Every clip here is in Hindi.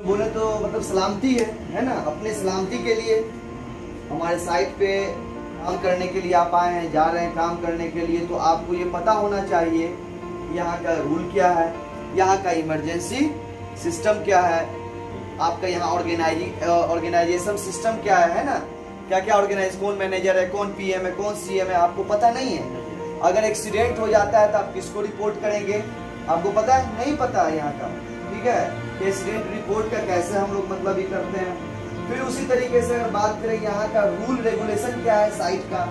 बोले तो मतलब सलामती है ना, अपने सलामती के लिए हमारे साइट पे काम करने के लिए आप आए हैं, जा रहे हैं काम करने के लिए, तो आपको ये पता होना चाहिए यहाँ का रूल क्या है, यहाँ का इमरजेंसी सिस्टम क्या है, आपका यहाँ ऑर्गेनाइजेशन सिस्टम क्या है ना, क्या क्या ऑर्गेनाइज, कौन मैनेजर है, कौन पीएम है, कौन सीएम है, आपको पता नहीं है। अगर एक्सीडेंट हो जाता है तो आप किसको रिपोर्ट करेंगे, आपको पता है? नहीं पता है यहाँ का, ठीक है। एक्सीडेंट रिपोर्ट का कैसे हम लोग मतलब ही करते हैं। फिर उसी तरीके से अगर बात करें यहाँ का रूल रेगुलेशन क्या है साइट का,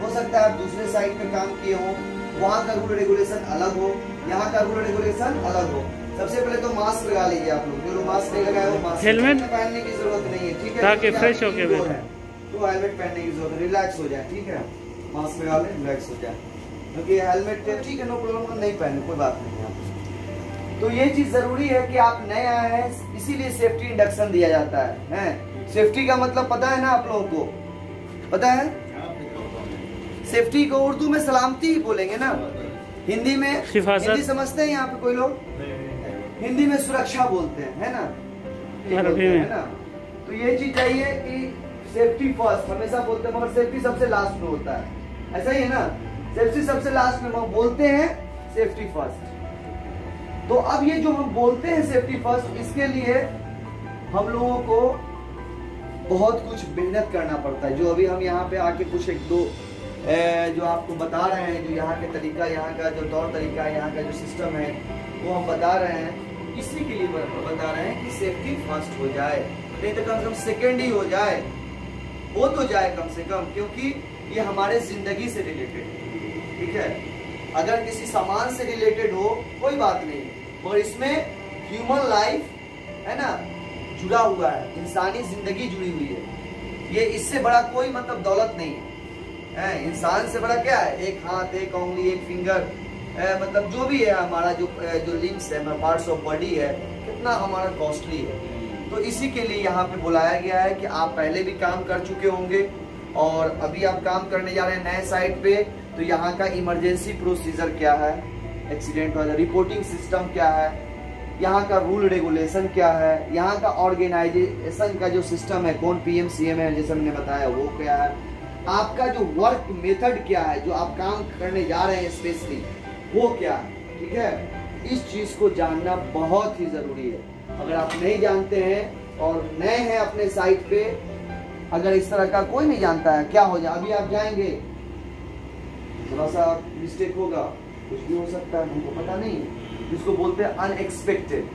हो सकता है आप दूसरे साइट पे काम किए हो, वहाँ का रूल रेगुलेशन अलग हो, यहाँ का रूल रेगुलेशन अलग हो। सबसे पहले तो मास्क लगा लीजिए आप लोग, जो लोग मास्क नहीं लगाए हो मास्क हेलमेट पहनने की जरूरत नहीं है, ठीक है, ताकि फ्रेश होके बैठे, तो हेलमेट पहनने की जरूरत, रिलैक्स हो जाए, ठीक है, मास्क लगा ले रिलैक्स हो जाए, क्योंकि हेलमेट ठीक है नो प्रॉब्लम, नहीं पहने कोई बात नहीं है। तो ये चीज जरूरी है कि आप नए आए हैं, इसीलिए सेफ्टी इंडक्शन दिया जाता है। सेफ्टी का मतलब पता है ना आप लोगों को, पता है? सेफ्टी को उर्दू में सलामती ही बोलेंगे ना, हिंदी में हिंदी समझते हैं यहाँ पे कोई लोग? हिंदी में सुरक्षा बोलते हैं, है ना, है ना। तो ये चीज चाहिए कि सेफ्टी फर्स्ट हमेशा बोलते हैं, मगर सेफ्टी सबसे लास्ट में होता है, ऐसा ही है ना, सेफ्टी सबसे लास्ट में बोलते हैं, सेफ्टी फर्स्ट। तो अब ये जो हम बोलते हैं सेफ्टी फर्स्ट, इसके लिए हम लोगों को बहुत कुछ मेहनत करना पड़ता है, जो अभी हम यहाँ पे आके कुछ एक दो जो आपको बता रहे हैं, जो यहाँ के तरीका, यहाँ का जो तौर तरीका है, यहाँ का जो सिस्टम है वो हम बता रहे हैं, इसी के लिए बता रहे हैं कि सेफ्टी फर्स्ट हो जाए, नहीं तो कम से कम सेकेंड ही हो जाए, हो तो जाए कम से कम, क्योंकि ये हमारे जिंदगी से रिलेटेड, ठीक है। अगर किसी सामान से रिलेटेड हो कोई बात नहीं, मगर इसमें ह्यूमन लाइफ है ना जुड़ा हुआ है, इंसानी जिंदगी जुड़ी हुई है, ये इससे बड़ा कोई मतलब दौलत नहीं है। इंसान से बड़ा क्या है? एक हाथ, एक उंगली, एक फिंगर, मतलब जो भी है हमारा जो लिम्स है, पार्ट्स ऑफ बॉडी है, कितना हमारा कॉस्टली है। तो इसी के लिए यहाँ पे बुलाया गया है कि आप पहले भी काम कर चुके होंगे और अभी आप काम करने जा रहे हैं नए साइट पे, तो यहाँ का इमरजेंसी प्रोसीजर क्या है, एक्सीडेंट वाला रिपोर्टिंग सिस्टम क्या है, यहाँ का रूल रेगुलेशन क्या है, यहाँ का ऑर्गेनाइजेशन का जो सिस्टम है, कौन पीएम सीएम है जैसे मैंने बताया वो क्या है, आपका जो वर्क मेथड क्या है, जो आप काम करने जा रहे हैं स्पेशली वो क्या है, ठीक है। इस चीज को जानना बहुत ही जरूरी है। अगर आप नहीं जानते हैं और नए हैं अपने साइट पे, अगर इस तरह का कोई नहीं जानता है, क्या हो जाए, अभी आप जाएंगे थोड़ा सा मिस्टेक होगा, कुछ भी हो सकता है, हमको पता नहीं, जिसको बोलते हैं अनएक्सपेक्टेड,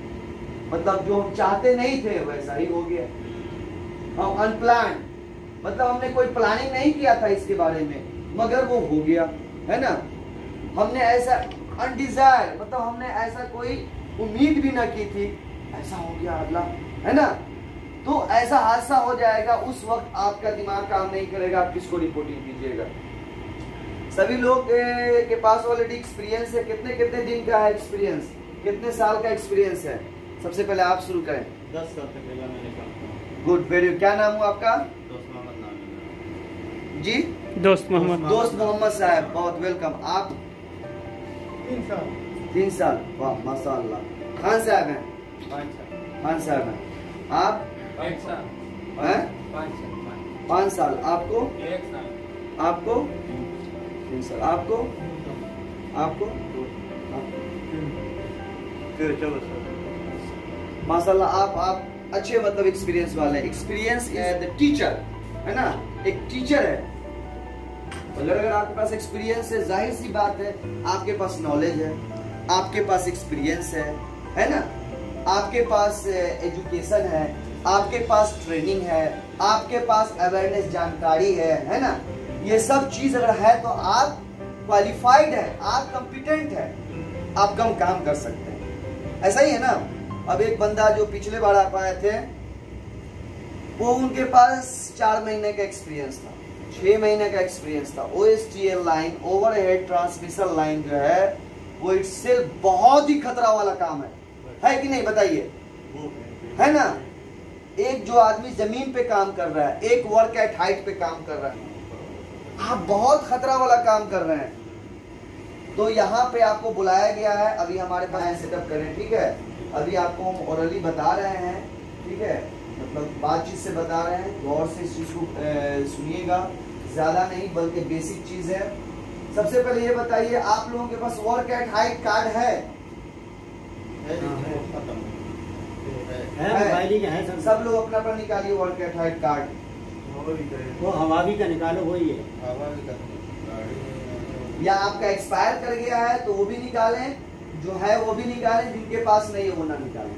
मतलब जो हम चाहते नहीं थे वैसा ही हो गया। हम अनप्लान, मतलब हमने कोई प्लानिंग नहीं किया था इसके बारे में, मगर वो हो गया, है ना। हमने ऐसा अनडिजायर, मतलब हमने ऐसा कोई उम्मीद भी ना की थी, ऐसा हो गया अगला, है ना। तो ऐसा हादसा हो जाएगा, उस वक्त आपका दिमाग काम नहीं करेगा, आप किसको रिपोर्टिंग कीजिएगा। सभी लोग के पास ऑलरेडी एक्सपीरियंस है, कितने कितने दिन का है एक्सपीरियंस, कितने साल का एक्सपीरियंस है? सबसे पहले आप शुरू करें। 10 साल तक पहले मैंने काम किया। गुड, वेरी, क्या नाम हुआ आपका? दोस्त मोहम्मद नाम है। जी, दोस्त मोहम्मद। दोस्त मोहम्मद साहब, बहुत वेलकम। आप? 3 साल। 3 साल, वाह माशाअल्लाह। खान साहब हैं? 5 साल। खान साहब हैं। आप? 1 साल। हैं? 5 साल। 5 साल। आपको? 1 साल। आपको? 3 साल। आपको? आपको? फिर 14 साल। माशाल्लाह, आप अच्छे मतलब एक्सपीरियंस वाले हैं। एक्सपीरियंस इज द टीचर, है ना, एक टीचर है। अगर आपके पास एक्सपीरियंस है, जाहिर सी बात है आपके पास नॉलेज है, आपके पास एक्सपीरियंस है ना, आपके पास एजुकेशन है, आपके पास ट्रेनिंग है, आपके पास अवेयरनेस जानकारी है ना। ये सब चीज अगर है तो आप क्वालिफाइड है, आप कॉम्पिटेंट है, आप कम काम कर सकते हैं, ऐसा ही है ना। अब एक बंदा जो पिछले बार आप आए थे, वो उनके पास 4 महीने का एक्सपीरियंस था, 6 महीने का एक्सपीरियंस था। OSTL line, overhead transmission line जो है वो इटसेल्फ बहुत ही खतरा वाला काम है कि नहीं, बताइए, है ना। एक जो आदमी जमीन पे काम कर रहा है, एक वर्क एट हाइट पे काम कर रहा है, आप बहुत खतरा वाला काम कर रहे हैं। तो यहाँ पे आपको बुलाया गया है, अभी हमारे पास सेटअप करें, ठीक है। अभी आपको हम ओरली बता रहे हैं ठीक है, मतलब बातचीत से बता रहे हैं, गौर से इस चीज को सुनिएगा, ज्यादा नहीं बल्कि बेसिक चीज है। सबसे पहले ये बताइए, आप लोगों के पास वर्क एट हाइट कार्ड है? है सब लोग अपना अपना निकालिए वर्क एट हाइट कार्ड। वो हवावी का निकालो, वही है। या आपका एक्सपायर कर गया है तो वो भी निकालें, जो है वो भी निकालें, जिनके पास नहीं है वो ना निकालें।